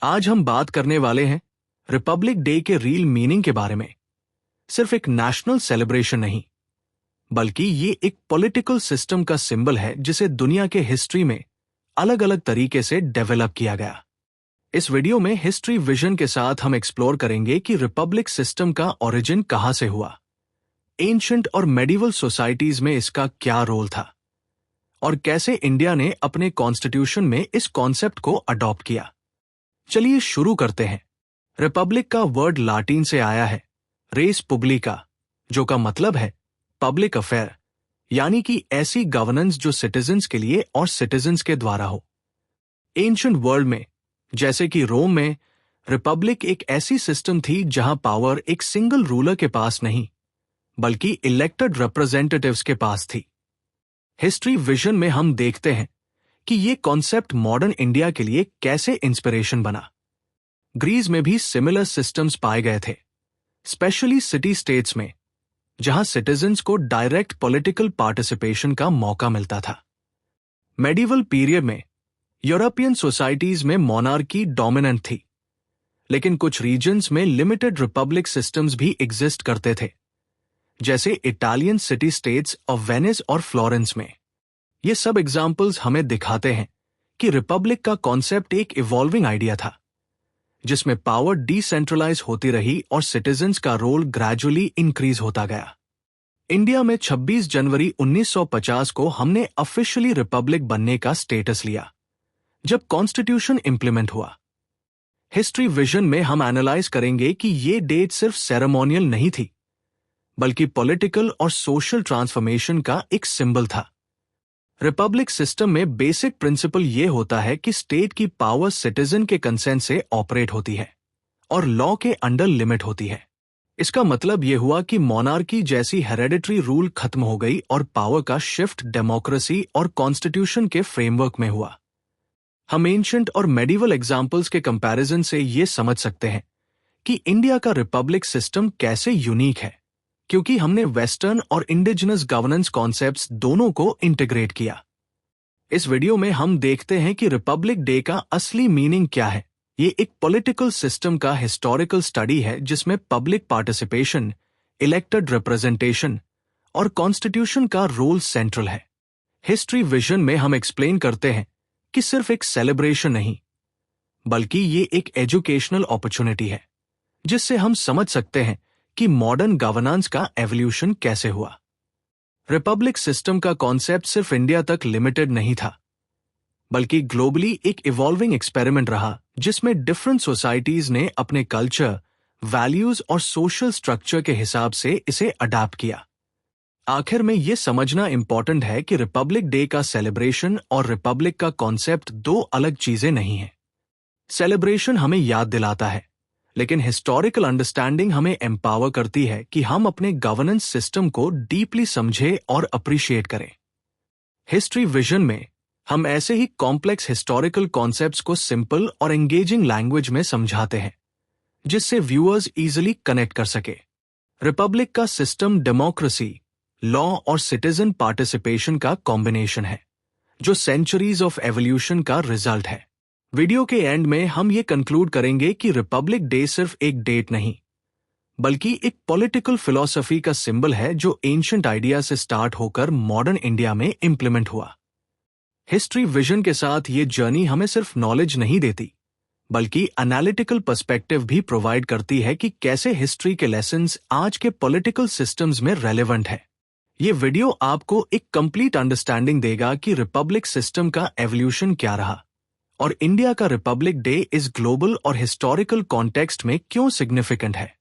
आज हम बात करने वाले हैं रिपब्लिक डे के रियल मीनिंग के बारे में। सिर्फ एक नेशनल सेलिब्रेशन नहीं, बल्कि ये एक पॉलिटिकल सिस्टम का सिंबल है जिसे दुनिया के हिस्ट्री में अलग अलग तरीके से डेवलप किया गया। इस वीडियो में हिस्ट्री विजन के साथ हम एक्सप्लोर करेंगे कि रिपब्लिक सिस्टम का ओरिजिन कहां से हुआ, एंशिएंट और मेडिवल सोसाइटीज में इसका क्या रोल था, और कैसे इंडिया ने अपने कॉन्स्टिट्यूशन में इस कॉन्सेप्ट को अडॉप्ट किया। चलिए शुरू करते हैं। रिपब्लिक का वर्ड लाटिन से आया है रेस पुब्लिका, जो का मतलब है पब्लिक अफेयर, यानी कि ऐसी गवर्नेंस जो सिटीजन्स के लिए और सिटीजन्स के द्वारा हो। एंशिएंट वर्ल्ड में, जैसे कि रोम में, रिपब्लिक एक ऐसी सिस्टम थी जहां पावर एक सिंगल रूलर के पास नहीं, बल्कि इलेक्टेड रिप्रेजेंटेटिव्स के पास थी। हिस्ट्री विजन में हम देखते हैं कि ये कॉन्सेप्ट मॉडर्न इंडिया के लिए कैसे इंस्पिरेशन बना। ग्रीस में भी सिमिलर सिस्टम्स पाए गए थे, स्पेशली सिटी स्टेट्स में, जहां सिटीजन्स को डायरेक्ट पॉलिटिकल पार्टिसिपेशन का मौका मिलता था। मेडिवल पीरियड में यूरोपियन सोसाइटीज में मोनार्की डोमिनेंट थी, लेकिन कुछ रीजन्स में लिमिटेड रिपब्लिक सिस्टम्स भी एग्जिस्ट करते थे, जैसे Italian city states of Venice और फ्लोरेंस में। ये सब एग्जाम्पल्स हमें दिखाते हैं कि रिपब्लिक का कॉन्सेप्ट एक इवॉल्विंग आइडिया था, जिसमें पावर डिसेंट्रलाइज होती रही और सिटीजन्स का रोल ग्रेजुअली इंक्रीज होता गया। इंडिया में 26 जनवरी 1950 को हमने ऑफिशियली रिपब्लिक बनने का स्टेटस लिया, जब कॉन्स्टिट्यूशन इंप्लीमेंट हुआ। हिस्ट्री विजन में हम एनालाइज करेंगे कि ये डेट सिर्फ सेरेमोनियल नहीं थी, बल्कि पॉलिटिकल और सोशल ट्रांसफॉर्मेशन का एक सिंबल था। रिपब्लिक सिस्टम में बेसिक प्रिंसिपल यह होता है कि स्टेट की पावर सिटीजन के कंसेंट से ऑपरेट होती है और लॉ के अंडर लिमिट होती है। इसका मतलब यह हुआ कि मोनार्की जैसी हेरेडिटरी रूल खत्म हो गई और पावर का शिफ्ट डेमोक्रेसी और कॉन्स्टिट्यूशन के फ्रेमवर्क में हुआ। हम एंशिएंट और मेडिवल एग्जाम्पल्स के कंपैरिजन से यह समझ सकते हैं कि इंडिया का रिपब्लिक सिस्टम कैसे यूनिक है, क्योंकि हमने वेस्टर्न और इंडिजिनस गवर्नेंस कॉन्सेप्ट्स दोनों को इंटीग्रेट किया। इस वीडियो में हम देखते हैं कि रिपब्लिक डे का असली मीनिंग क्या है। ये एक पॉलिटिकल सिस्टम का हिस्टोरिकल स्टडी है जिसमें पब्लिक पार्टिसिपेशन, इलेक्टेड रिप्रेजेंटेशन और कॉन्स्टिट्यूशन का रोल सेंट्रल है। हिस्ट्री विजन में हम एक्सप्लेन करते हैं कि सिर्फ एक सेलिब्रेशन नहीं, बल्कि ये एक एजुकेशनल अपॉर्चुनिटी है, जिससे हम समझ सकते हैं कि मॉडर्न गवर्नेंस का एवोल्यूशन कैसे हुआ। रिपब्लिक सिस्टम का कॉन्सेप्ट सिर्फ इंडिया तक लिमिटेड नहीं था, बल्कि ग्लोबली एक इवॉल्विंग एक्सपेरिमेंट रहा, जिसमें डिफरेंट सोसाइटीज ने अपने कल्चर, वैल्यूज और सोशल स्ट्रक्चर के हिसाब से इसे अडॉप्ट किया। आखिर में यह समझना इंपॉर्टेंट है कि रिपब्लिक डे का सेलिब्रेशन और रिपब्लिक का कॉन्सेप्ट दो अलग चीजें नहीं हैं। सेलिब्रेशन हमें याद दिलाता है, लेकिन हिस्टोरिकल अंडरस्टैंडिंग हमें एम्पावर करती है कि हम अपने गवर्नेंस सिस्टम को डीपली समझें और अप्रिशिएट करें। हिस्ट्री विजन में हम ऐसे ही कॉम्प्लेक्स हिस्टोरिकल कॉन्सेप्ट्स को सिंपल और एंगेजिंग लैंग्वेज में समझाते हैं, जिससे व्यूअर्स इजीली कनेक्ट कर सके। रिपब्लिक का सिस्टम डेमोक्रेसी, लॉ और सिटीजन पार्टिसिपेशन का कॉम्बिनेशन है, जो सेंचुरीज ऑफ एवोल्यूशन का रिजल्ट है। वीडियो के एंड में हम ये कंक्लूड करेंगे कि रिपब्लिक डे सिर्फ एक डेट नहीं, बल्कि एक पॉलिटिकल फिलॉसफी का सिंबल है जो एंशिएंट आइडिया से स्टार्ट होकर मॉडर्न इंडिया में इंप्लीमेंट हुआ। हिस्ट्री विजन के साथ ये जर्नी हमें सिर्फ नॉलेज नहीं देती, बल्कि एनालिटिकल पर्सपेक्टिव भी प्रोवाइड करती है कि कैसे हिस्ट्री के लेसन्स आज के पॉलिटिकल सिस्टम्स में रेलेवेंट है। ये वीडियो आपको एक कंप्लीट अंडरस्टैंडिंग देगा कि रिपब्लिक सिस्टम का एवोल्यूशन क्या रहा और इंडिया का रिपब्लिक डे इस ग्लोबल और हिस्टोरिकल कॉन्टेक्स्ट में क्यों सिग्निफिकेंट है।